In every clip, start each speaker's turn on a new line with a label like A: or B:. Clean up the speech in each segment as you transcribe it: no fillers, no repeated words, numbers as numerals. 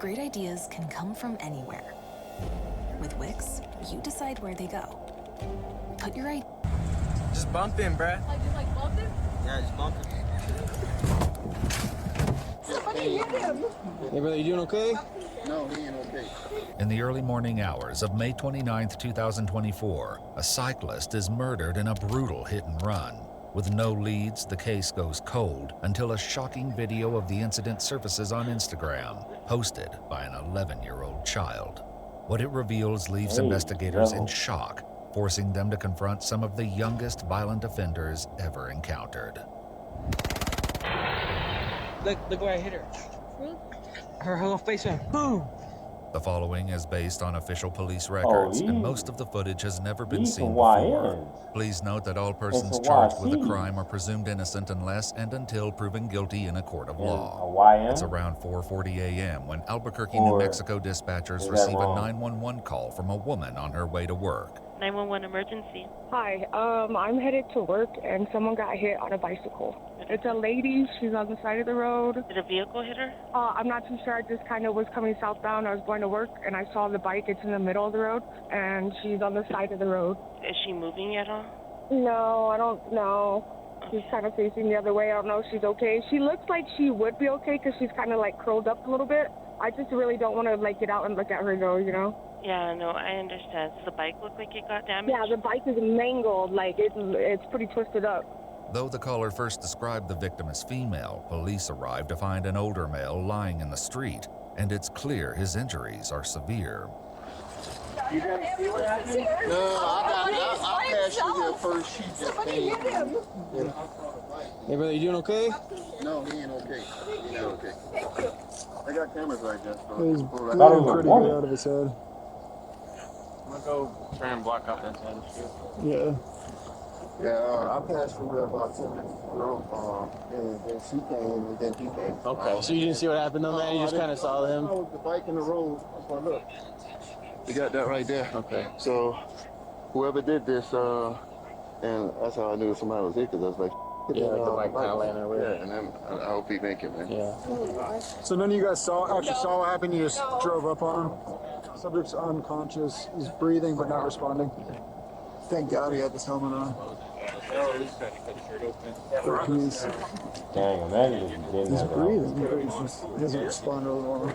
A: Great ideas can come from anywhere. With Wix, you decide where they go. Put your idea.
B: Just bump him, bruh.
C: Like, just like bump him?
B: Yeah, just bump him.
C: Somebody hit him.
B: Hey, brother, you doing okay?
D: No, he ain't okay.
E: In the early morning hours of May 29, 2024, a cyclist is murdered in a brutal hit and run. With no leads, the case goes cold until a shocking video of the incident surfaces on Instagram, posted by an 11-year-old child. What it reveals leaves investigators in shock, forcing them to confront some of the youngest violent offenders ever encountered.
B: Look where I hit her. Her whole face went boom.
E: The following is based on official police records, and most of the footage has never been seen before. Please note that all persons charged with a crime are presumed innocent unless and until proven guilty in a court of law. It's around 4:40 a.m. when Albuquerque, New Mexico dispatchers receive a 911 call from a woman on her way to work.
F: 911 emergency.
G: Hi, I'm headed to work and someone got hit on a bicycle. It's a lady, she's on the side of the road.
F: Did a vehicle hit her?
G: I'm not too sure, I just kind of was coming southbound. I was going to work and I saw the bike, it's in the middle of the road and she's on the side of the road.
F: Is she moving at all?
G: No, I don't know. She's kind of facing the other way. I don't know if she's okay. She looks like she would be okay because she's kind of like curled up a little bit. I just really don't want to like get out and look at her though, you know?
F: Yeah, no, I understand. Does the bike look like it got damaged?
G: Yeah, the bike is mangled, like it's pretty twisted up.
E: Though the caller first described the victim as female, police arrived to find an older male lying in the street, and it's clear his injuries are severe.
D: You didn't see what happened? No, I passed you here first. She just came.
B: Hey, brother, you doing okay?
D: No, he ain't okay. He ain't okay. I got cameras right there. So
H: He's
D: right
H: bleeding pretty good out of his head.
I: I'm gonna go try and block out that side of the street.
H: Yeah.
D: Yeah, I passed through there about 10 minutes ago, and then she came, and then he came.
I: Okay, so you didn't see what happened though, man? You just kind of saw him?
D: I was the bike in the road. Look. You got that right there.
I: Okay.
D: So, whoever did this, and that's how I knew somebody was here, because I was like,
I: yeah, like the bike kind of laying over there.
D: Yeah, and then I hope he make it, man.
I: Yeah.
H: So none of you guys actually saw what happened? You just drove up on him? Subject's unconscious. He's breathing but not responding. Thank God he had this helmet on. He's breathing, but he doesn't respond really well.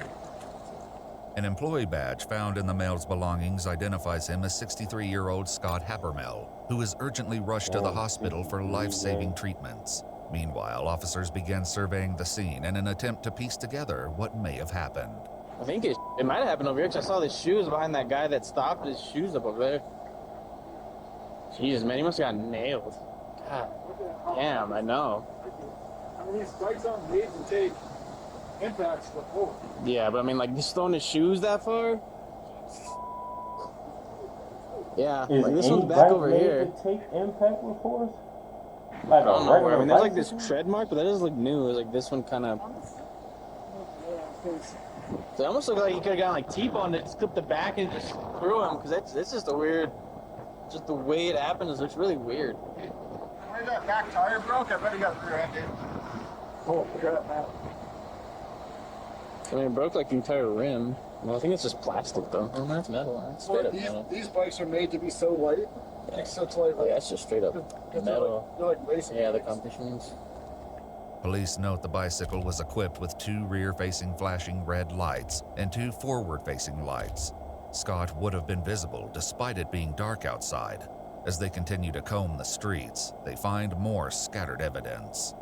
E: An employee badge found in the male's belongings identifies him as 63-year-old Scott Habermel, who is urgently rushed to the hospital for life-saving treatments. Meanwhile, officers began surveying the scene in an attempt to piece together what may have happened.
I: I think it might have happened over here, because I saw the shoes behind that guy that stopped his shoes up over there. Jesus, man, he must have got nailed. God damn, I know.
H: I mean, these bikes aren't made to take impacts before.
I: Yeah, but I mean, like, he's throwing his shoes that far? Yeah, like this one's back over here.
J: Take impact reports?
I: Like I don't know where. I mean, there's like this tread mark, but that does look new. It's like this one kind of. So it almost looked like he could have gotten like T-boned it, just clipped the back and just threw him, because that's just a weird. Just the way it happened is looks really weird.
H: Where's that back tire broke? I bet he got rear-ended. Oh, crap, man.
I: I mean, it broke like the entire rim. Well, I think it's just plastic though. Oh, that's metal. That's straight up metal.
H: These bikes are made to be so light.
I: Yeah.
H: Like such light.
I: Oh, yeah, it's just straight up metal.
H: They're like racing.
I: Yeah, the competitions.
E: Police note the bicycle was equipped with 2 rear-facing flashing red lights and 2 forward-facing lights. Scott would have been visible despite it being dark outside. As they continue to comb the streets, they find more scattered evidence.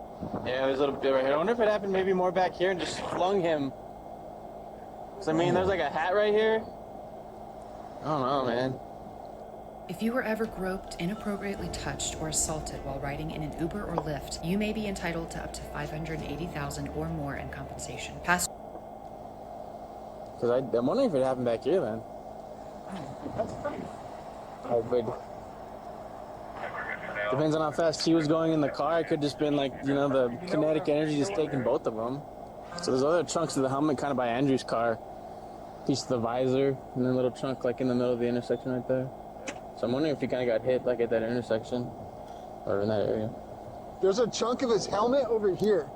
I: Yeah, there's a little bit right here. I wonder if it happened maybe more back here and just flung him. So, I mean, there's like a hat right here. I don't know, man.
K: If you were ever groped, inappropriately touched, or assaulted while riding in an Uber or Lyft, you may be entitled to up to $580,000 or more in compensation.
I: Because I'm wondering if it happened back here then. I would. Depends on how fast he was going in the car. It could just been like, you know, the kinetic energy just taking both of them. So there's other chunks of the helmet kind of by Andrew's car. Piece of the visor, and then a little chunk like in the middle of the intersection right there. So I'm wondering if he kind of got hit like at that intersection or in that area.
H: There's a chunk of his helmet over here.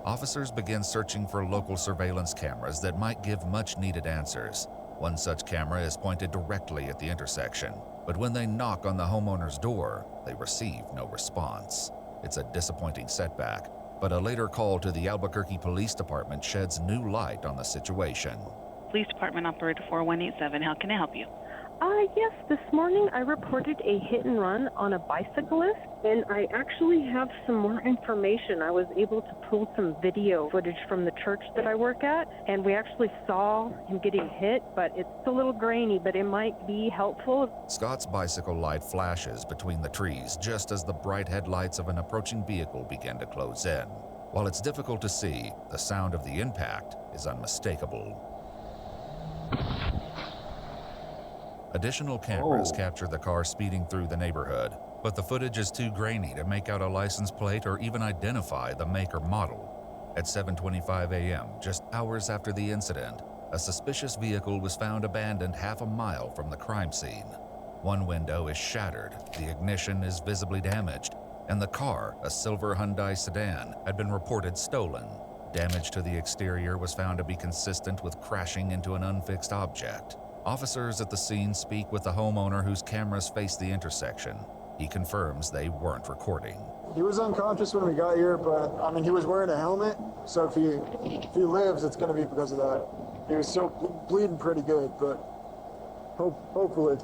E: Officers begin searching for local surveillance cameras that might give much-needed answers. One such camera is pointed directly at the intersection, but when they knock on the homeowner's door, they receive no response. It's a disappointing setback, but a later call to the Albuquerque Police Department sheds new light on the situation.
J: Police Department Operator 4187, how can I help you?
L: Yes, this morning I reported a hit and run on a bicyclist, and I actually have some more information. I was able to pull some video footage from the church that I work at, and we actually saw him getting hit, but it's a little grainy, but it might be helpful.
E: Scott's bicycle light flashes between the trees just as the bright headlights of an approaching vehicle begin to close in. While it's difficult to see, the sound of the impact is unmistakable. Additional cameras capture the car speeding through the neighborhood, but the footage is too grainy to make out a license plate or even identify the make or model. At 7:25 a.m., just hours after the incident, a suspicious vehicle was found abandoned half a mile from the crime scene. One window is shattered, the ignition is visibly damaged, and the car, a silver Hyundai sedan, had been reported stolen. Damage to the exterior was found to be consistent with crashing into an unfixed object. Officers at the scene speak with the homeowner whose cameras face the intersection. He confirms they weren't recording.
H: He was unconscious when we got here, but I mean, he was wearing a helmet, so if he lives, it's going to be because of that. He was still bleeding pretty good, but hopefully.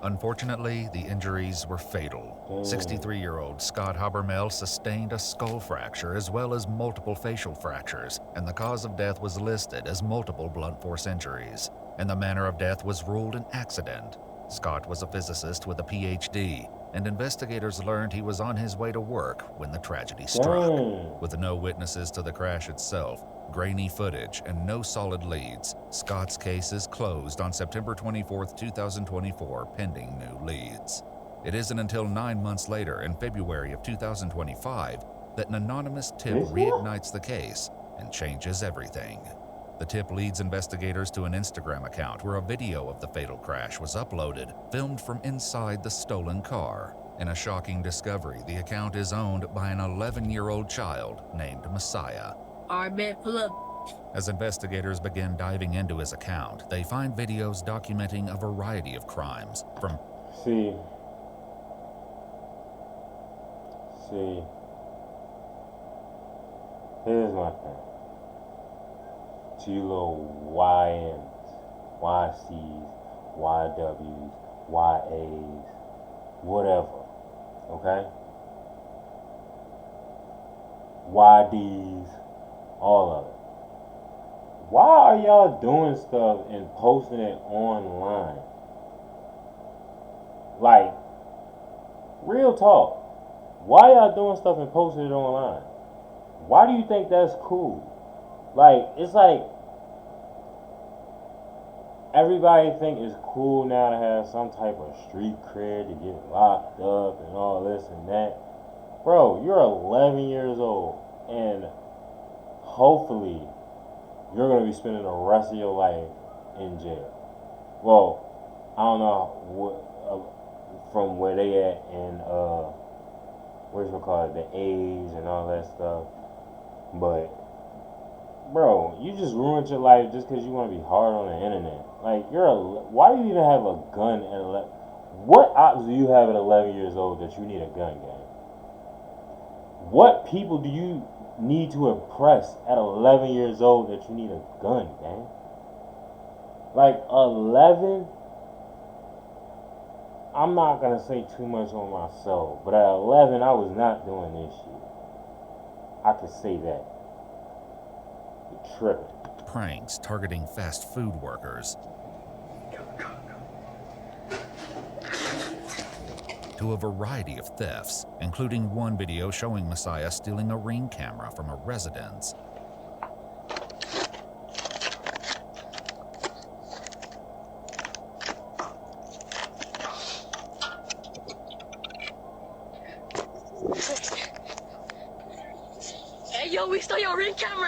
E: Unfortunately, the injuries were fatal. 63-year-old Scott Habermel sustained a skull fracture as well as multiple facial fractures, and the cause of death was listed as multiple blunt force injuries, and the manner of death was ruled an accident. Scott was a physicist with a PhD, and investigators learned he was on his way to work when the tragedy struck. With no witnesses to the crash itself, grainy footage, and no solid leads, Scott's case is closed on September 24, 2024, pending new leads. It isn't until 9 months later, in February of 2025, that an anonymous tip reignites the case and changes everything. The tip leads investigators to an Instagram account where a video of the fatal crash was uploaded, filmed from inside the stolen car. In a shocking discovery, the account is owned by an 11-year-old child named Messiah.
C: Alright, man, pull up.
E: As investigators begin diving into his account, they find videos documenting a variety of crimes, from
M: See, here's my thing. To you little YNs, YCs, YWs, YAs, whatever, okay? YDs, all of it. Why are y'all doing stuff and posting it online? Like, real talk. Why y'all doing stuff and posting it online? Why do you think that's cool? Like, it's like everybody think it's cool now to have some type of street cred to get locked up and all this and that. Bro, you're 11 years old, and hopefully you're going to be spending the rest of your life in jail. Well, I don't know from where they at in, what you call it, the age and all that stuff. But, bro, you just ruined your life just because you want to be hard on the internet. Like, why do you even have a gun at 11? What options do you have at 11 years old that you need a gun, gang? What people do you need to impress at 11 years old that you need a gun, gang? Like, 11? I'm not going to say too much on myself, but at 11, I was not doing this shit. I could say that. You're tripping.
E: pranks targeting fast food workers, to a variety of thefts, including one video showing Messiah stealing a Ring camera from a residence.
C: Hey, yo, we stole your Ring camera.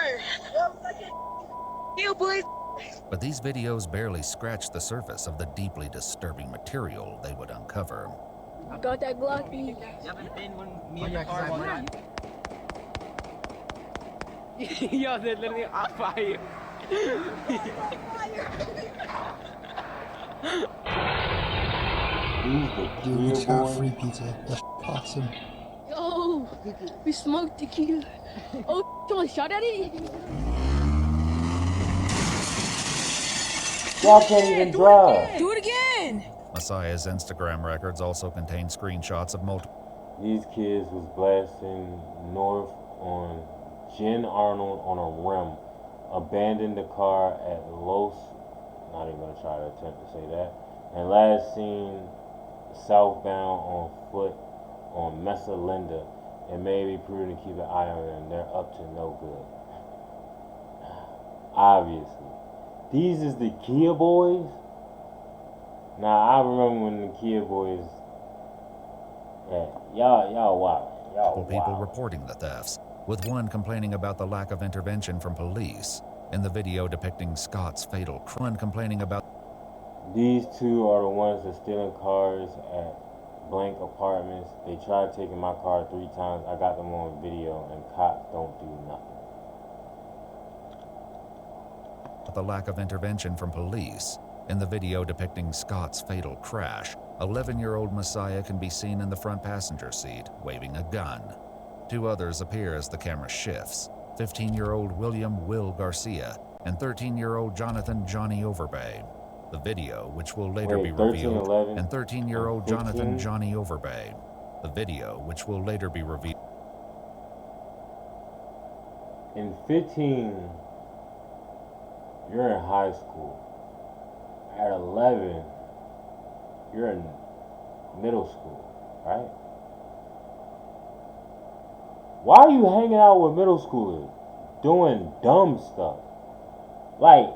C: Yo, boys.
E: But these videos barely scratch the surface of the deeply disturbing material they would uncover.
C: I got that Glocky.
B: Yo, they're literally on fire.
N: Yo, we just got free pizza. That's awesome.
C: Yo, we smoked tequila. Oh, someone shot at it?
M: Y'all can't even drive.
A: Do it again!
E: Messiah's Instagram records also contain screenshots of multiple.
M: These kids was blasting north on Jen Arnold on a rim, abandoned the car at Los, not even gonna try to attempt to say that, and last seen southbound on foot on Mesa Linda. It may be prudent to keep an eye on them. They're up to no good. Obviously. These is the Kia boys? Now I remember when the Kia boys, y'all wow.
E: People reporting the thefts, with one complaining about the lack of intervention from police. In the video depicting Scott's fatal crime, complaining about.
M: These two are the ones that stealing cars at blank apartments. They tried taking my car 3 times. I got them on video, and cops don't do nothing.
E: The lack of intervention from police. In the video depicting Scott's fatal crash, 11-year-old Messiah can be seen in the front passenger seat, waving a gun. 2 others appear as the camera shifts, 15-year-old William Will Garcia and 13-year-old Jonathan Johnny Overbay. The video, which will later be revealed,
M: 11,
E: and 13-year-old Jonathan Johnny Overbay. The video, which will later be revealed.
M: In 15, you're in high school. At 11, you're in middle school, right? Why are you hanging out with middle schoolers doing dumb stuff? Like,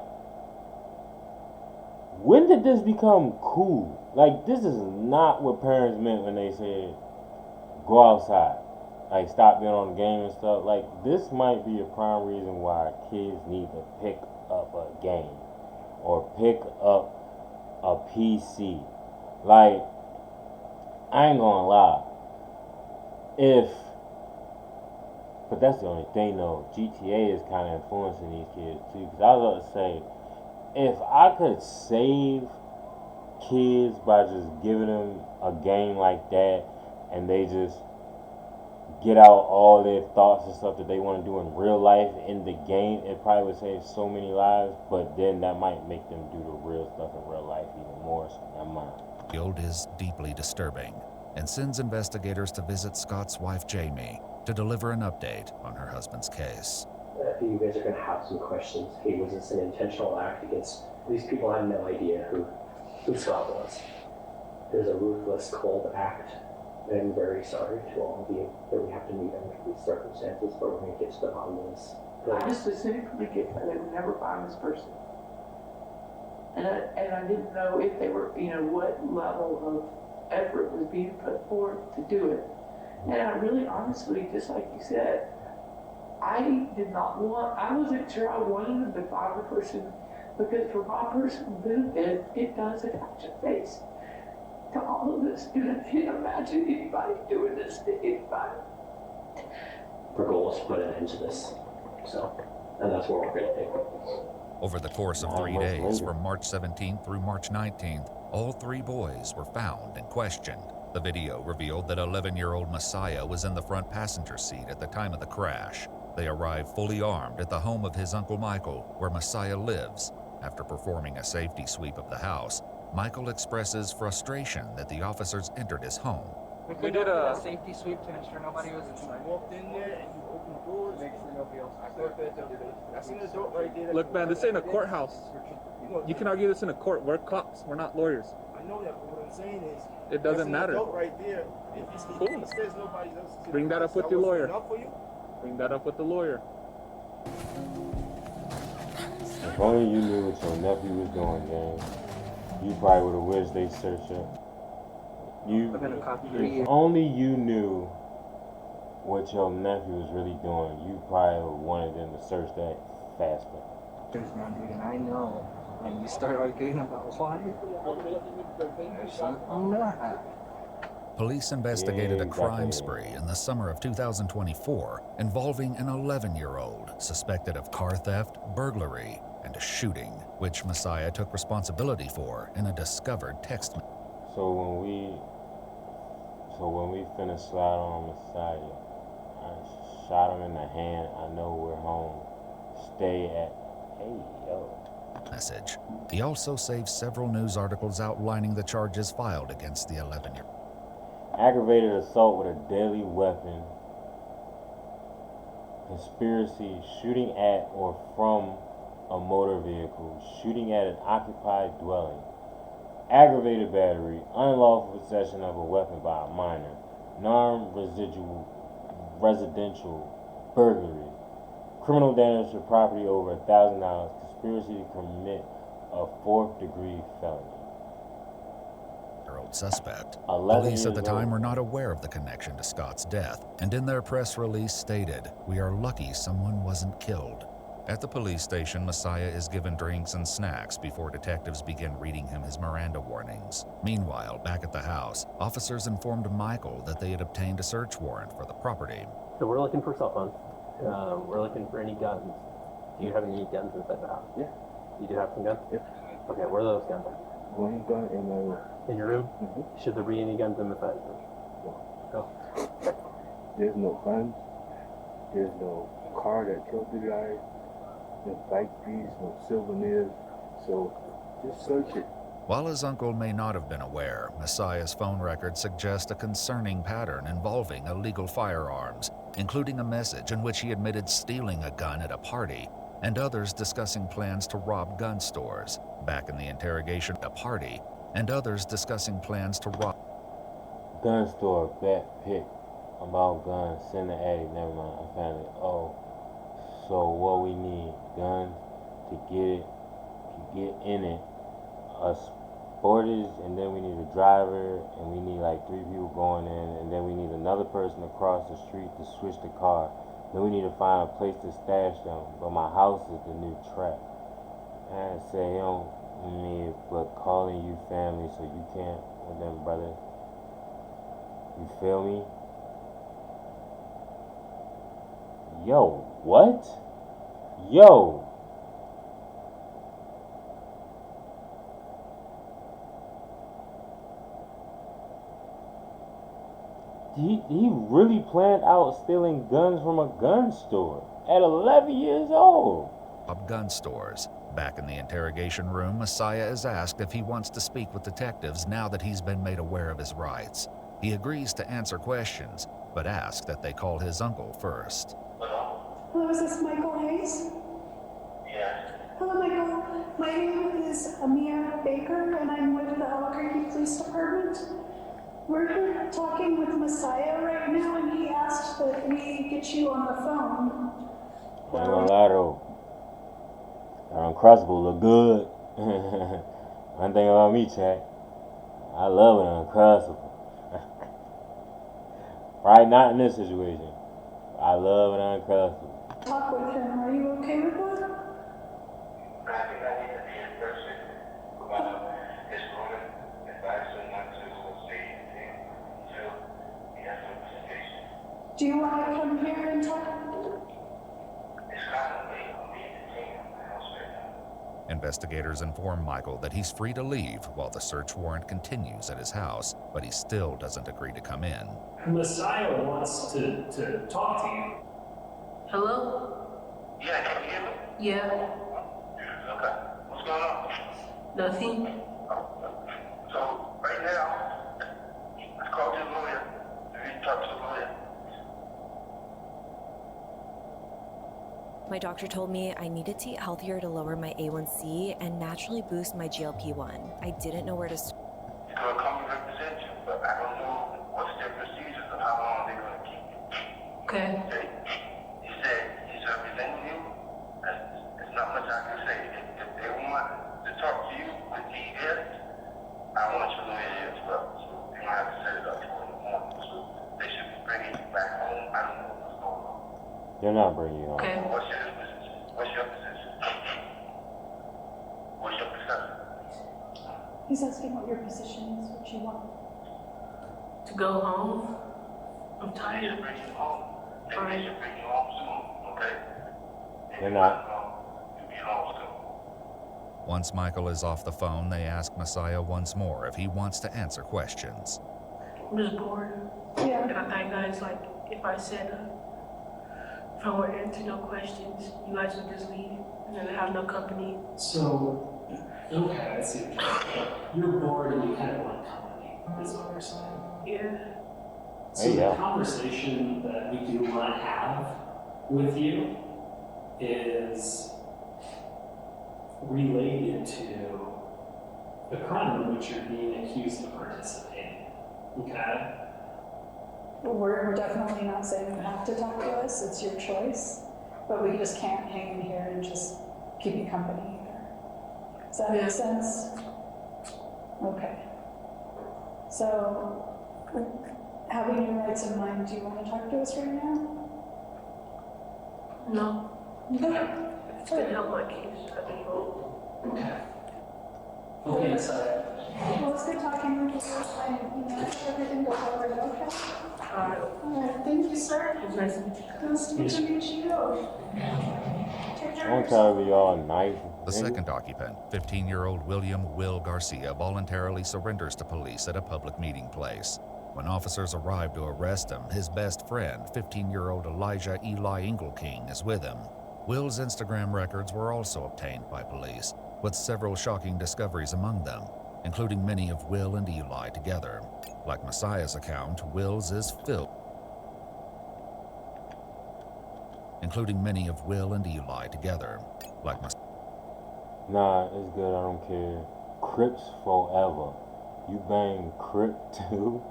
M: when did this become cool? Like, this is not what parents meant when they said go outside. Like, stop being on the game and stuff. Like, this might be a prime reason why kids need to pick up a game or pick up a PC. Like, I ain't gonna lie. But that's the only thing though. GTA is kind of influencing these kids too. Because I was about to say, if I could save kids by just giving them a game like that, and they just get out all their thoughts and stuff that they want to do in real life in the game, it probably would save so many lives. But then that might make them do the real stuff in real life even more. So never mind.
E: Field is deeply disturbing and sends investigators to visit Scott's wife Jamie to deliver an update on her husband's case.
O: I think you guys are going to have some questions. Hey, was this an intentional act against these people? Have no idea who Scott was. There's a ruthless, cold act. And I'm very sorry to all of you that we have to meet under these circumstances, but we're going to get to the bottom of this.
P: I just assumed from the get-go they would never find this person. And I didn't know if they were, what level of effort was being put forth to do it. And I really honestly, just like you said, I wasn't sure I wanted them to find the person, because for my personal benefit, it does attach a face to all of this. And I can't imagine anybody doing this to anybody.
O: Our goal is to put an end to this. And that's what we're going to do.
E: Over the course of 3 days, from March 17th through March 19th, all 3 boys were found and questioned. The video revealed that 11-year-old Messiah was in the front passenger seat at the time of the crash. They arrived fully armed at the home of his Uncle Michael, where Messiah lives. After performing a safety sweep of the house, Michael expresses frustration that the officers entered his home.
B: We did a safety sweep to ensure nobody was inside. Walked in there and you opened the doors, make sure nobody else was. I seen the door right there.
Q: Look, man, this ain't a courthouse. You can argue this in a court. We're cops. We're not lawyers.
P: I know that, but what I'm saying is,
Q: it doesn't matter.
P: Right there. If
Q: cool.
P: Says nobody else is
Q: bring that up with your lawyer.
P: For you?
Q: Bring that up with the lawyer.
M: If only you knew what your nephew was doing, gang. You probably would have wished they searched it. If only you knew what your nephew was really doing, you probably wanted them to search that faster.
B: And I know when you start arguing about why, there's something there.
E: police investigated a crime spree in the summer of 2024 involving an 11-year-old suspected of car theft, burglary, and a shooting, which Messiah took responsibility for in a discovered text message.
M: So when we finished slide on Messiah, I shot him in the hand. I know we're home. Stay at, hey, yo.
E: Message. He also saved several news articles outlining the charges filed against the 11-year-old.
M: Aggravated assault with a deadly weapon, conspiracy, shooting at or from a motor vehicle, shooting at an occupied dwelling, aggravated battery, unlawful possession of a weapon by a minor, non-residential burglary, criminal damage to property over $1,000, conspiracy to commit a 4th-degree felony.
E: Suspect. Police at the time were not aware of the connection to Scott's death, and in their press release stated, "We are lucky someone wasn't killed." At the police station, Messiah is given drinks and snacks before detectives begin reading him his Miranda warnings. Meanwhile, back at the house, officers informed Michael that they had obtained a search warrant for the property.
O: So we're looking for cell phones. We're looking for any guns. Do you have any guns inside the house?
D: Yeah.
O: You do have some guns?
D: Yeah.
O: Okay, where are those guns?
D: One gun in my room.
O: In your room?
D: Mm-hmm.
O: Should there be any guns in the side room?
D: No. There's no guns. There's no car that killed the guy. No bike piece, no souvenirs. So just search it.
E: While his uncle may not have been aware, Messiah's phone records suggest a concerning pattern involving illegal firearms, including a message in which he admitted stealing a gun at a party, and others discussing plans to rob gun stores. Back in the interrogation, a party, and others discussing plans to rob
M: gun store, bet, pick, about guns, send the addict, never mind, I found it. Oh, so what we need, guns to get in it, a Sportage, and then we need a driver, and we need like 3 people going in, and then we need another person across the street to switch the car. Then we need to find a place to stash them, but my house is the new trap. And I say, you don't need but calling you family so you can't with them, brother. You feel me? Yo, what? Yo. He really planned out stealing guns from a gun store at 11 years old.
E: Of gun stores. Back in the interrogation room, Messiah is asked if he wants to speak with detectives now that he's been made aware of his rights. He agrees to answer questions, but asks that they call his uncle first.
R: Hello, is this Michael Hayes? Yeah. Hello, Michael. My name is Amir Baker, and I'm with the Albuquerque Police Department. We're here talking with Messiah right now, and he asked that we get you on the phone.
M: I ain't gonna lie though. That Uncrustable look good. One thing about me, chat, I love an Uncrustable. Right, not in this situation. I love an Uncrustable.
R: Talk with him. Are you okay with that? Do you want to come here and talk?
E: Investigators inform Michael that he's free to leave while the search warrant continues at his house, but he still doesn't agree to come in.
S: Messiah wants to talk to you.
T: Hello?
S: Yeah, can you hear me?
T: Yeah.
S: Okay. What's going on?
T: Nothing.
S: So, right now, I called your lawyer. You need to talk to the lawyer.
U: My doctor told me I needed to eat healthier to lower my A1C and naturally boost my GLP-1. I didn't know where to start.
S: He's going to come and represent you, but I don't know what's their procedures and how long they're going to keep you.
T: Okay.
S: He said he's representing you. There's not much I can say. If they want to talk to you with TS, I want your lawyer here as well. So they might have to set it up for in the morning. So they should be bringing you back home. I don't know what's going on.
M: They're not bringing you home.
T: Okay.
S: What's your position? What's your position? What's your position?
R: He's asking what your position is, what you want.
T: To go home. I'm tired.
S: They should bring you home. Maybe
T: Alright.
S: they should bring you home soon, okay?
M: They're not.
S: You'll be home soon.
E: Once Michael is off the phone, they ask Messiah once more if he wants to answer questions.
T: I'm just bored.
R: Yeah.
T: And I thought, guys, like, if I said, if I were to answer no questions, you guys would just leave and then have no company.
O: So, okay, I see what you're saying. You're bored and you kind of want company, is what you're saying.
T: Yeah.
O: So the conversation that we do want to have with you is related to the crime in which you're being accused of participating. Okay?
R: We're definitely not saying you have to talk to us, it's your choice, but we just can't hang in here and just keep you company either. Does that make sense? Okay. So, having your rights in mind, do you want to talk to us right now?
T: No.
R: Okay.
T: It's gonna help my case. I think so.
O: Okay. Okay, so
R: Well, it's good talking with you. I everything goes over, okay? Alright, thank you, sir.
T: It's nice to meet you.
R: Nice to meet you. Take care.
M: I'm tired of y'all nice.
E: The second occupant, 15-year-old William Will Garcia, voluntarily surrenders to police at a public meeting place. When officers arrive to arrest him, his best friend, 15-year-old Elijah Eli Engelking, is with him. Will's Instagram records were also obtained by police, with several shocking discoveries among them, including many of Will and Eli together. Like Messiah's account, Will's is filled. Including many of Will and Eli together. Like Messiah.
M: Nah, it's good, I don't care. Crips forever. You bang Crip too?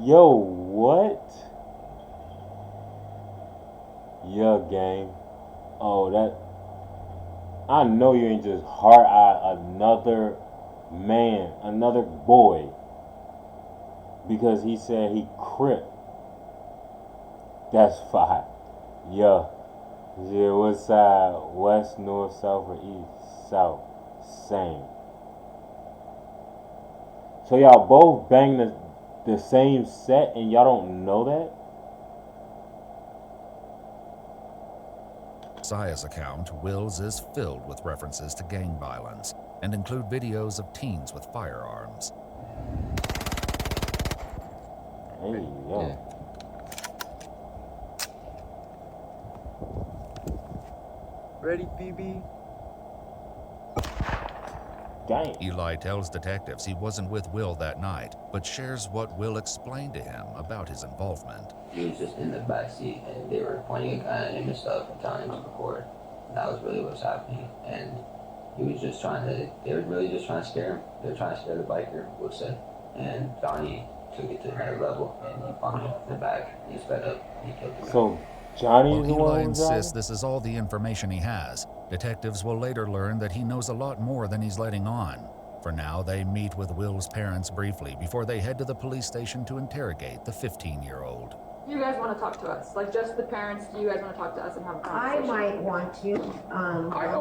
M: Yo, what? Yeah, gang. Oh, that... I know you ain't just heart-eye another man, another boy, because he said he Crip. That's fine. Yeah. Yeah, what side? West, north, south, or east? South. Same. So y'all both bang the same set and y'all don't know that?
E: Messiah's account, Will's is filled with references to gang violence and include videos of teens with firearms.
M: Hey, yo.
B: Ready, BB?
M: Dang.
E: Eli tells detectives he wasn't with Will that night, but shares what Will explained to him about his involvement.
F: He was just in the backseat and they were pointing a gun at him and stuff and telling him to record. That was really what was happening. And he was just they were really just trying to scare him. They were trying to scare the biker, Will said. And Johnny took it to another level and he found him in the back. He sped up and he killed him.
M: So Johnny is the
E: While Eli
M: one who
E: insists this is all the information he has, detectives will later learn that he knows a lot more than he's letting on. For now, they meet with Will's parents briefly before they head to the police station to interrogate the 15-year-old.
V: You guys want to talk to us? Like, just the parents, do you guys want to talk to us and have a conversation?
W: I might want to.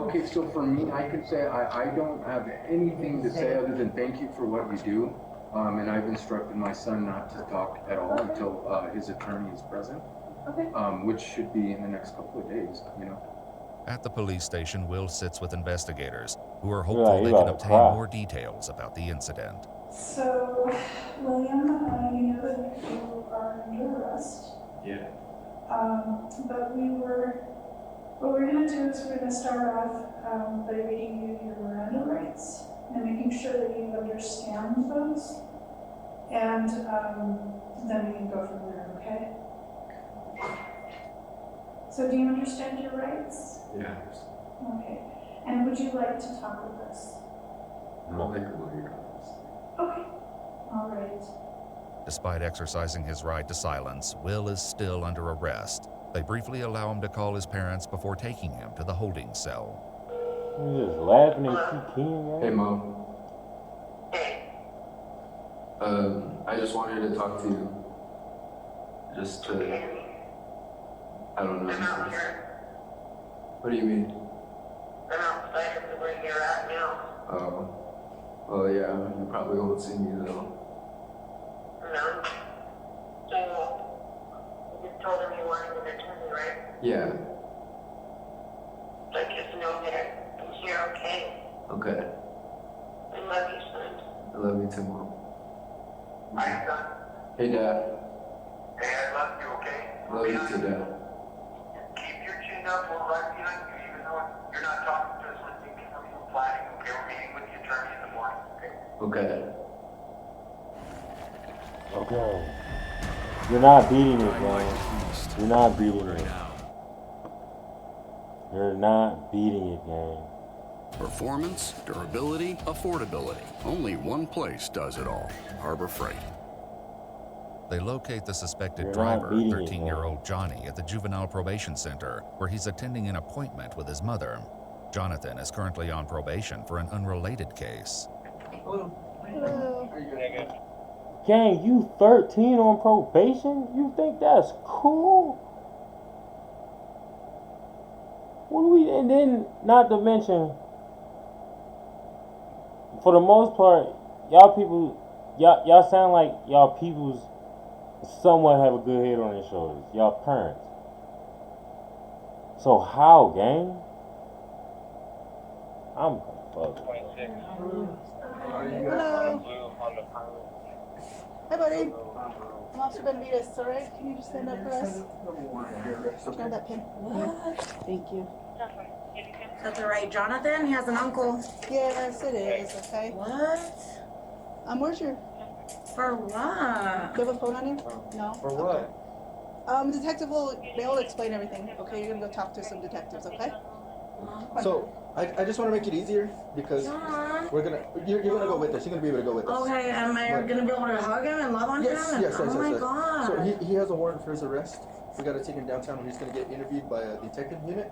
B: Okay, so for me, I could say I don't have anything to say other than thank you for what you do. And I've instructed my son not to talk at all until his attorney is present.
V: Okay.
B: Which should be in the next couple of days, you know.
E: At the police station, Will sits with investigators, who are hopeful they can obtain more details about the incident.
R: So, William, you know that you are under arrest.
B: Yeah.
R: But what we're going to do is we're going to start off by reading you your Miranda rights and making sure that you understand those. And then we can go from there, okay? So do you understand your rights?
B: Yeah.
R: Okay. And would you like to talk with us?
B: I'll make a lawyer.
R: Okay. All right.
E: Despite exercising his right to silence, Will is still under arrest. They briefly allow him to call his parents before taking him to the holding cell.
M: He's just laughing and kicking.
B: Hey, Mom. I just wanted to talk to you. Just to... I don't know. What do you mean?
S: I'm outside of where you're at now.
B: Oh. Oh yeah, you probably won't see me though.
S: No. So, you just told him you wanted an attorney, right?
B: Yeah.
S: So just know that you're okay.
B: Okay.
S: I love you, son.
B: I love you too, Mom.
S: Hi, son.
B: Hey, Dad.
S: Hey, I love you, okay?
B: Love you too, Dad.
S: Keep your chin up. We're right behind you, even though you're not talking to us. We're thinking of you planning, okay? We're meeting with the attorney in the morning, okay?
B: Okay.
M: Okay. You're not beating it, man. You're not beating it. You're not beating it, gang.
G: Performance, durability, affordability. Only one place does it all. Harbor Freight.
E: They locate the suspected
M: You're not
E: driver,
M: beating it,
E: 13-year-old Johnny, at the Juvenile Probation Center, where he's attending an appointment with his mother. Jonathan is currently on probation for an unrelated case.
H: Hello.
M: Gang, you 13 on probation? You think that's cool? What do we, and then, not to mention, for the most part, y'all sound like y'all peoples somewhat have a good head on their shoulders. Y'all parents. So how, gang? I'm fucked.
R: Hello. Hi, buddy. I'm Officer Benavides, alright? Can you just stand up for us? Grab that pin. What? Thank you.
K: Is that the right Jonathan? He has an uncle.
R: Yes, it is, okay?
K: What?
R: Where's your...
K: For what?
R: Do you have a phone on you? No?
H: For what?
R: Detective they'll explain everything, okay? You're gonna go talk to some detectives, okay?
W: So, I just want to make it easier because you're gonna go with us. You're gonna be able to go with us.
K: Okay, am I gonna be able to hug him and love on him?
W: Yes.
K: Oh my god.
W: So he has a warrant for his arrest. We gotta take him downtown where he's gonna get interviewed by a detective unit.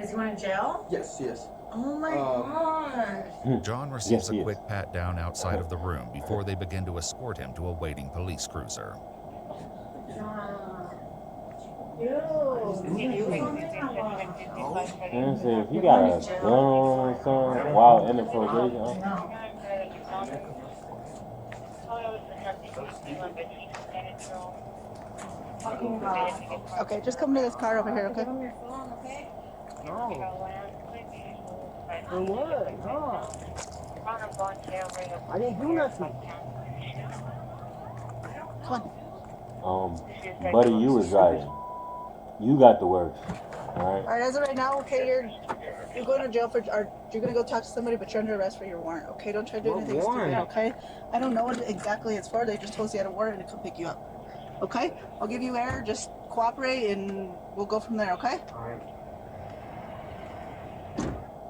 K: Is he going to jail?
W: Yes, he is.
K: Oh my god.
E: John receives a quick pat down outside of the room before they begin to escort him to a waiting police cruiser.
M: If you got a gun or something while in the probation,
R: Okay, just come to this car over here, okay?
H: No. For what? No. I didn't do nothing.
R: Come on.
M: buddy, you was driving. You got the works. Alright.
R: Alright, as of right now, okay, you're going to jail for, or you're gonna go talk to somebody, but you're under arrest for your warrant, okay? Don't try to do anything stupid, okay? I don't know what exactly it's for. They just told us you had a warrant to come pick you up. Okay? I'll give you air, just cooperate and we'll go from there, okay?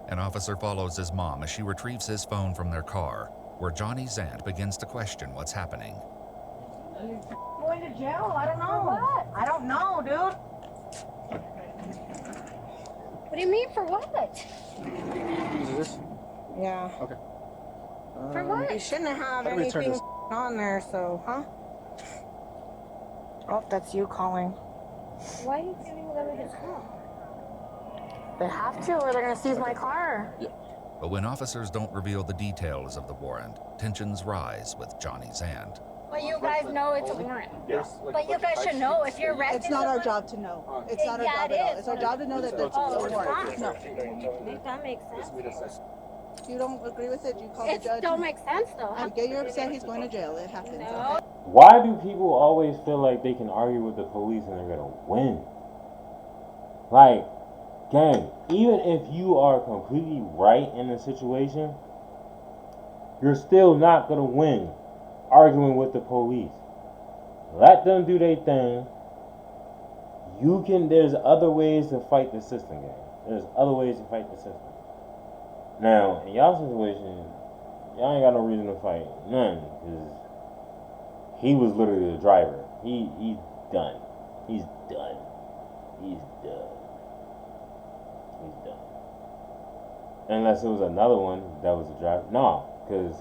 E: An officer follows his mom as she retrieves his phone from their car, where Johnny's aunt begins to question what's happening.
K: Going to jail? I don't know. What? I don't know, dude.
C: What do you mean for what?
W: Is this?
K: Yeah.
W: Okay.
K: For what? You shouldn't have
W: how do we turn
K: anything
W: this?
K: on there, so, huh? Oh, that's you calling.
C: Why are you giving them his phone?
K: They have to, or they're gonna seize my car.
E: But when officers don't reveal the details of the warrant, tensions rise with Johnny's aunt.
C: But you guys know it's a warrant.
W: Yes.
C: But you guys should know if you're arrested.
R: It's not our job to know. It's not our job at all. It's our job to know that it's a warrant. No.
C: That makes sense.
R: You don't agree with it, you call the
C: It
R: judge.
C: don't make sense though.
R: You get you're upset, he's going to jail. It happens.
C: No.
M: Why do people always feel like they can argue with the police and they're gonna win? Like, gang, even if you are completely right in the situation, you're still not gonna win arguing with the police. Let them do their thing. There's other ways to fight the system, gang. There's other ways to fight the system. Now, in y'all situation, y'all ain't got no reason to fight none, because he was literally the driver. He's done. He's done. He's done. He's done. Unless it was another one that was the driver. No, because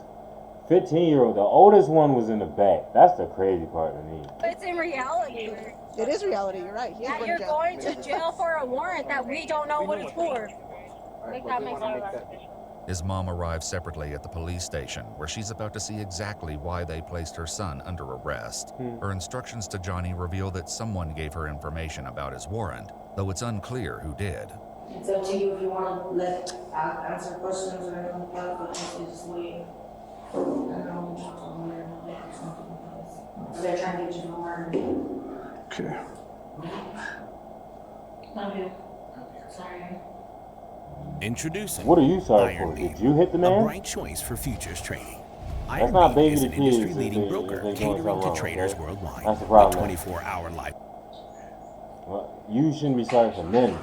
M: 15-year-old, the oldest one was in the back. That's the crazy part to me.
C: But it's in reality.
R: It is reality, you're right. He is
C: That you're going to jail for a warrant that we don't know what it's for. Make that make sense.
E: His mom arrives separately at the police station, where she's about to see exactly why they placed her son under arrest. Her instructions to Johnny reveal that someone gave her information about his warrant, though it's unclear who did.
T: It's up to you if you want to answer questions or anything like that, but just wait. I don't know, talk to them or something. They're trying to get you more.
W: Okay.
T: Love you. Sorry.
I: Introducing.
M: What are you sorry
I: Iron
M: for?
I: Man,
M: Did you hit the man?
I: A bright choice for futures trading.
M: That's
I: Iron
M: not
I: Man
M: baby
I: is
M: to
I: an
M: kids
I: industry-leading
M: if
I: broker
M: they doing
I: catering
M: something
I: to
M: wrong,
I: traders
M: okay?
I: worldwide.
M: That's the problem.
I: With 24-hour life.
M: Well, you shouldn't be sorry for men.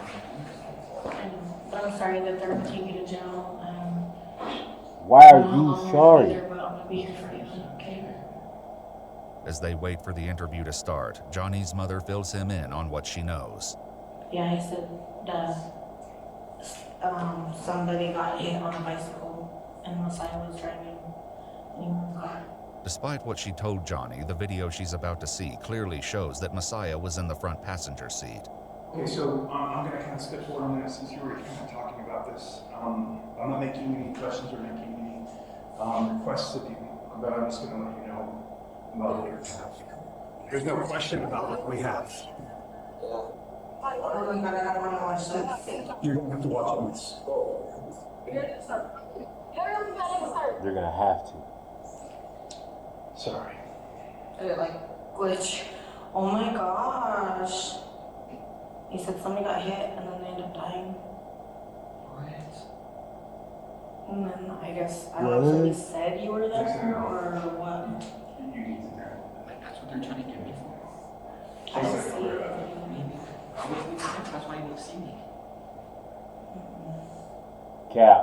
T: I'm sorry that they're gonna take you to jail.
M: Why are you sorry?
T: But I'm gonna be here for you, okay?
E: As they wait for the interview to start, Johnny's mother fills him in on what she knows.
T: Yeah, he said that somebody got hit on a bicycle and Messiah was driving in the car.
E: Despite what she told Johnny, the video she's about to see clearly shows that Messiah was in the front passenger seat.
J: Okay, so I'm going to kind of step forward on that since you were kind of talking about this. I'm not making any questions or making any requests of you, but I'm just going to let you know about what we have. There's no question about what we have. You're going to have to watch this.
M: You're gonna have to.
J: Sorry.
T: Glitch. Oh my gosh. He said somebody got hit and then they ended up dying. What? And then I guess, I don't know if he said you were there or what.
J: You need to know. That's what they're trying to get me for.
T: I didn't see it.
J: That's why you didn't see me.
M: Cap.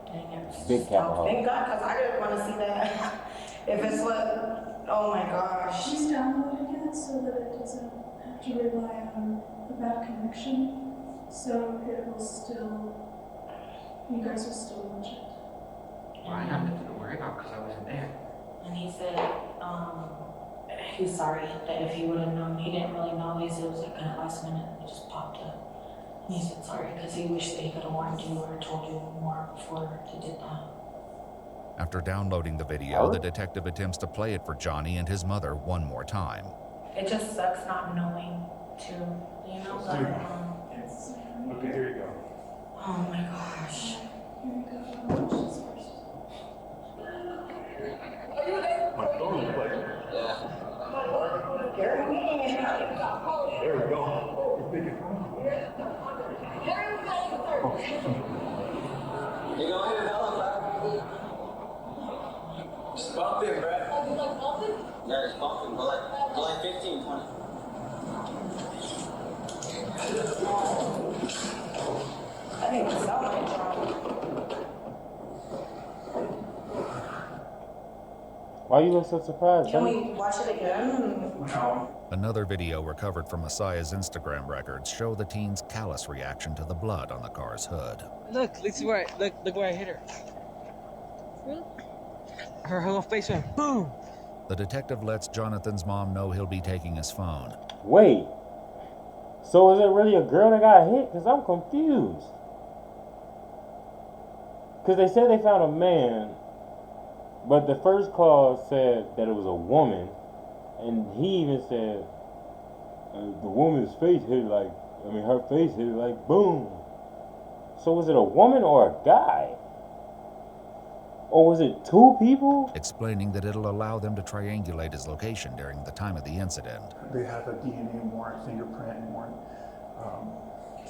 T: Dang it.
M: Big cap.
T: Thank God, because I didn't want to see that. If it's what, oh my gosh.
R: She's downloading it so that it doesn't have to rely on the bad connection. So it will still, you guys will still watch it.
L: Well, I have nothing to worry about because I wasn't there.
T: And he said, he's sorry that if he would have known, he didn't really know. He said it was like kind of last minute and it just popped up. And he said sorry because he wished that he could have warned you or told you more before he did that.
E: After downloading the video, the detective attempts to play it for Johnny and his mother one more time.
T: It just sucks not knowing too, you know, but,
J: Okay, here you go.
T: oh my gosh.
R: Here we go. Watch this first.
J: My phone is like, there we go. You're thinking,
L: You know, I didn't know just bumped it, Brett. Yeah, it's bumping, but like 15, 20.
T: I think it's so.
M: Why you look so surprised?
T: Can we watch it again?
E: Another video recovered from Messiah's Instagram records show the teen's callous reaction to the blood on the car's hood.
L: Look where I hit her. Her whole face went boom.
E: The detective lets Jonathan's mom know he'll be taking his phone.
M: Wait. So is it really a girl that got hit? Because I'm confused. Because they said they found a man, but the first call said that it was a woman, and he even said the woman's face hit her face hit like boom. So was it a woman or a guy? Or was it two people?
E: Explaining that it'll allow them to triangulate his location during the time of the incident.
J: they have a DNA warrant, fingerprint warrant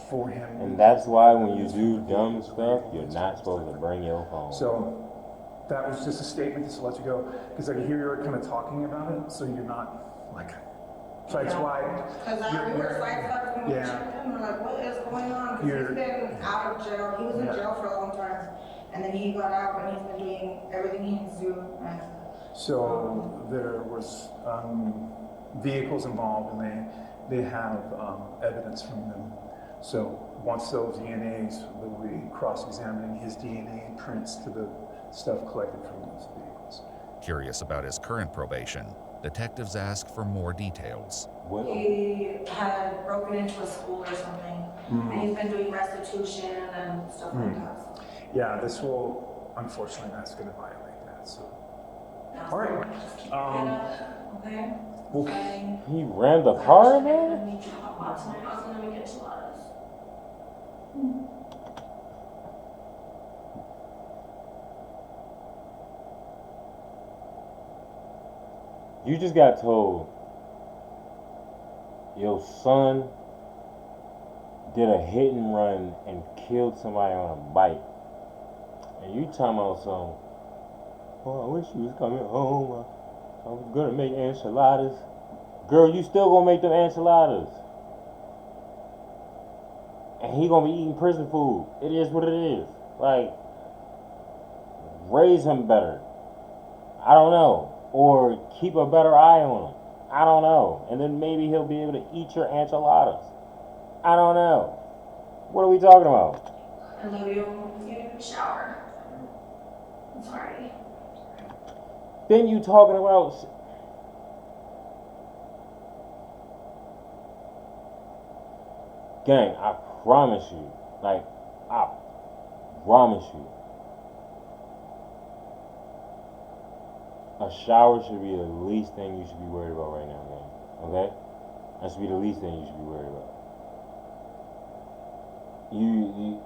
J: for him.
M: And that's why when you do dumb stuff, you're not supposed to bring your phone.
J: So that was just a statement just to let you go, because I could hear you were kind of talking about it, so you're not like sideswiped.
T: Because we were sideswiped when we were checking, we're like, what is going on? Because he's been out of jail. He was in jail for a long time. And then he got out and he's been doing everything he needs to do.
J: So there was vehicles involved, and they have evidence from them. So once those DNAs, they'll be cross-examining his DNA prints to the stuff collected from those vehicles.
E: Curious about his current probation, detectives ask for more details.
T: He had broken into a school or something. And he's been doing restitution and stuff like that.
J: Yeah, this will, unfortunately, that's going to violate that. So, all right.
T: Okay.
J: Okay.
M: He ran the car, man?
T: I need you to hop out to my house and then we get enchiladas.
M: You just got told your son did a hit and run and killed somebody on a bike. And you talking about some, oh, I wish you was coming home. I was gonna make enchiladas. Girl, you still gonna make them enchiladas. And he gonna be eating prison food. It is what it is. Like, raise him better. I don't know. Or keep a better eye on him. I don't know. And then maybe he'll be able to eat your enchiladas. I don't know. What are we talking about?
T: I love you. You need a shower. I'm sorry.
M: Then you talking about gang, I promise you. Like, I promise you. A shower should be the least thing you should be worried about right now, man. Okay? That should be the least thing you should be worried about. You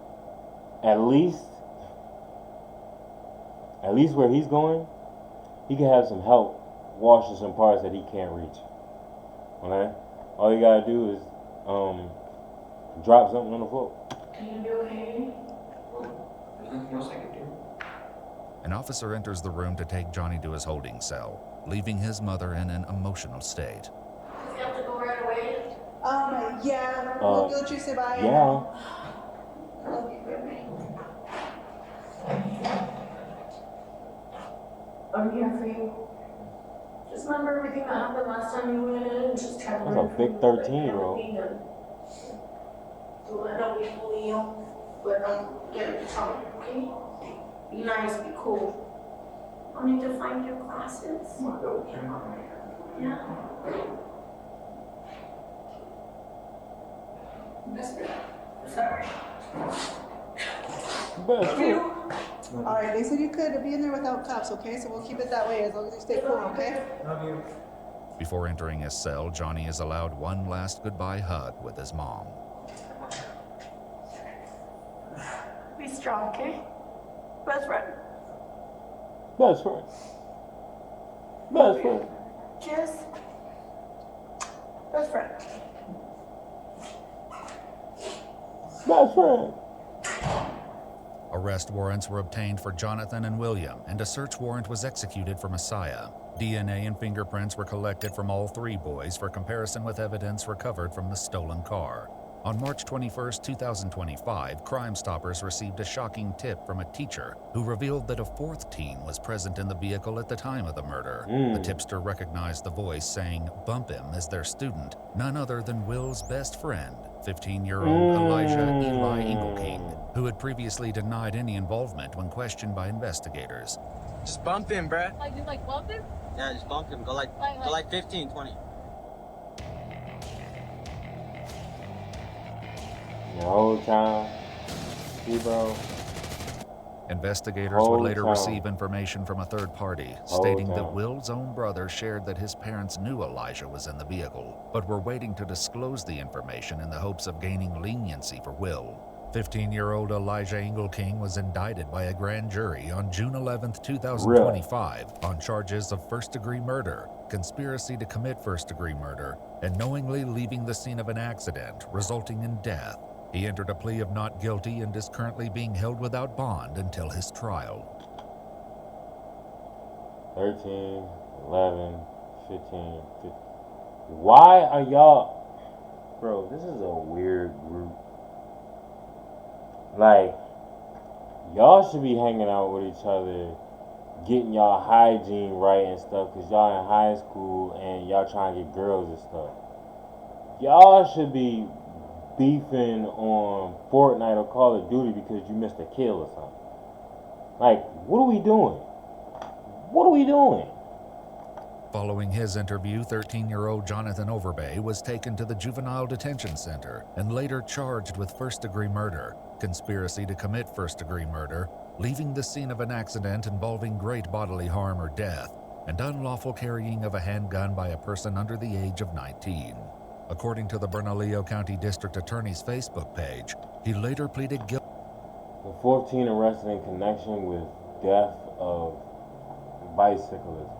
M: at least where he's going, he can have some help washing some parts that he can't reach. Okay? All you gotta do is drop something on the floor.
T: Can you be okay?
F: There's nothing else I can do.
E: An officer enters the room to take Johnny to his holding cell, leaving his mother in an emotional state.
T: Does he have to go right away?
R: Yeah. We'll let you say bye.
M: Yeah.
T: I love you, baby. I'm here for you. Just remember everything that happened last time you went in and just try to
M: That's a big 13-year-old.
T: Don't let nobody bully you, but don't get in trouble, okay? Be nice, be cool. I need to find your glasses. Yeah. Sorry.
R: All right, they said you could be in there without cuffs, okay? So we'll keep it that way as long as you stay cool, okay?
J: Love you.
E: Before entering his cell, Johnny is allowed one last goodbye hug with his mom.
T: Be strong, okay? Best friend.
M: Best friend. Best friend.
T: Kiss. Best friend.
M: Best friend.
E: Arrest warrants were obtained for Jonathan and William, and a search warrant was executed for Messiah. DNA and fingerprints were collected from all three boys for comparison with evidence recovered from the stolen car. On March 21, 2025, Crime Stoppers received a shocking tip from a teacher who revealed that a fourth teen was present in the vehicle at the time of the murder. The tipster recognized the voice saying, "Bump him," as their student, none other than Will's best friend, 15-year-old Elijah Eli Engelking, who had previously denied any involvement when questioned by investigators.
L: Just bump him, bruh.
C: Like, you like bump him?
L: Yeah, just bump him. Go like 15, 20.
M: The whole time, bro.
E: Investigators would later receive information from a third party, stating that Will's own brother shared that his parents knew Elijah was in the vehicle, but were waiting to disclose the information in the hopes of gaining leniency for Will. 15-year-old Elijah Engelking was indicted by a grand jury on June 11, 2025 on charges of first-degree murder, conspiracy to commit first-degree murder, and knowingly leaving the scene of an accident, resulting in death. He entered a plea of not guilty and is currently being held without bond until his trial.
M: 13, 11, 15, 15. Why are y'all... Bro, this is a weird group. Like, y'all should be hanging out with each other, getting y'all hygiene right and stuff, because y'all in high school and y'all trying to get girls and stuff. Y'all should be beefing on Fortnite or Call of Duty because you missed a kill or something. Like, what are we doing? What are we doing?
E: Following his interview, 13-year-old Jonathan Overbay was taken to the Juvenile Detention Center and later charged with first-degree murder, conspiracy to commit first-degree murder, leaving the scene of an accident involving great bodily harm or death, and unlawful carrying of a handgun by a person under the age of 19. According to the Bernalillo County District Attorney's Facebook page, he later pleaded guilty.
M: The 14 arrested in connection with death of bicyclist.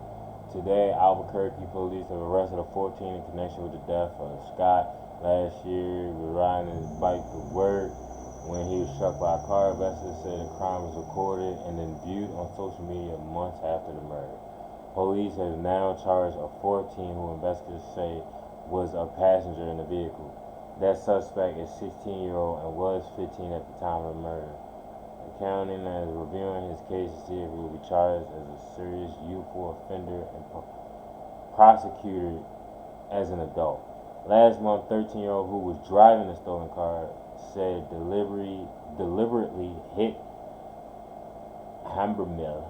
M: Today, Albuquerque police have arrested a 14 in connection with the death of Scott. Last year, he was riding his bike to work when he was struck by a car. Investigators said the crime was recorded and then viewed on social media months after the murder. Police have now charged a 14 who investigators say was a passenger in the vehicle. That suspect is 16-year-old and was 15 at the time of the murder. The county is reviewing his case to see if he will be charged as a serious youthful offender and prosecuted as an adult. Last month, 13-year-old who was driving the stolen car said deliberately hit Hambermill,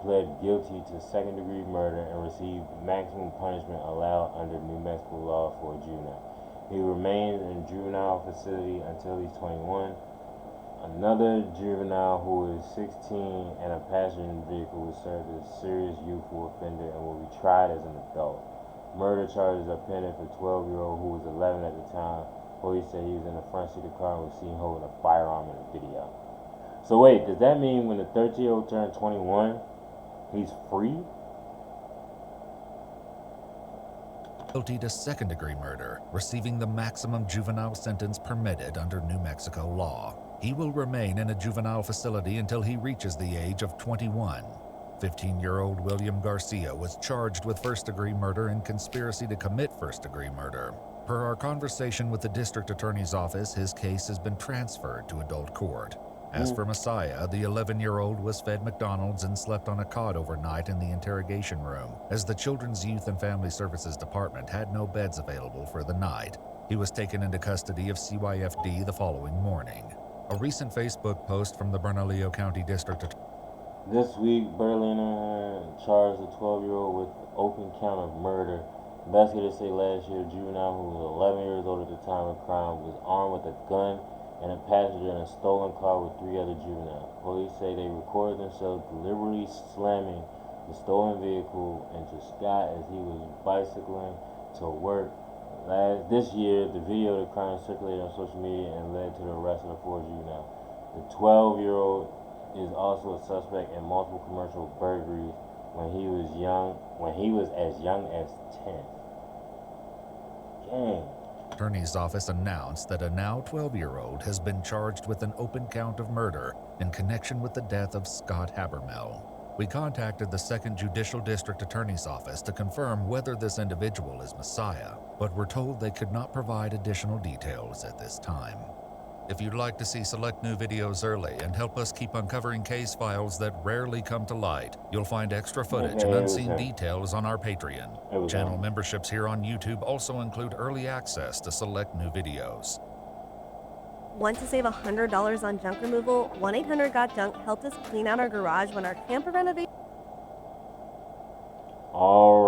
M: pled guilty to second-degree murder and received maximum punishment allowed under New Mexico law for a juvenile. He remains in juvenile facility until he's 21. Another juvenile who is 16 and a passenger in the vehicle was served as a serious youthful offender and will be tried as an adult. Murder charges are pending for 12-year-old who was 11 at the time. Police say he was in the front seat of the car and was seen holding a firearm in the video. So wait, does that mean when the 13-year-old turned 21, he's free?
E: Guilty to second-degree murder, receiving the maximum juvenile sentence permitted under New Mexico law. He will remain in a juvenile facility until he reaches the age of 21. 15-year-old William Garcia was charged with first-degree murder and conspiracy to commit first-degree murder. Per our conversation with the district attorney's office, his case has been transferred to adult court. As for Messiah, the 11-year-old was fed McDonald's and slept on a cot overnight in the interrogation room, as the Children's Youth and Family Services Department had no beds available for the night. He was taken into custody of CYFD the following morning. A recent Facebook post from the Bernalillo County District Attorney.
M: This week, Berliner charged a 12-year-old with open count of murder. Investigators say last year, a juvenile who was 11 years old at the time of the crime was armed with a gun and a passenger in a stolen car with 3 other juveniles. Police say they recorded themselves deliberately slamming the stolen vehicle into Scott as he was bicycling to work. This year, the video of the crime circulated on social media and led to the arrest of the 4 juveniles. The 12-year-old is also a suspect in multiple commercial burglaries when he was as young as 10. Dang.
E: Attorney's office announced that a now 12-year-old has been charged with an open count of murder in connection with the death of Scott Habermill. We contacted the 2nd Judicial District Attorney's Office to confirm whether this individual is Messiah, but were told they could not provide additional details at this time. If you'd like to see select new videos early and help us keep uncovering case files that rarely come to light, you'll find extra footage and unseen details on our Patreon. Channel memberships here on YouTube also include early access to select new videos.
A: Want to save $100 on junk removal? 1-800-GOT-JUNK helped us clean out our garage when our camper renovation.
M: All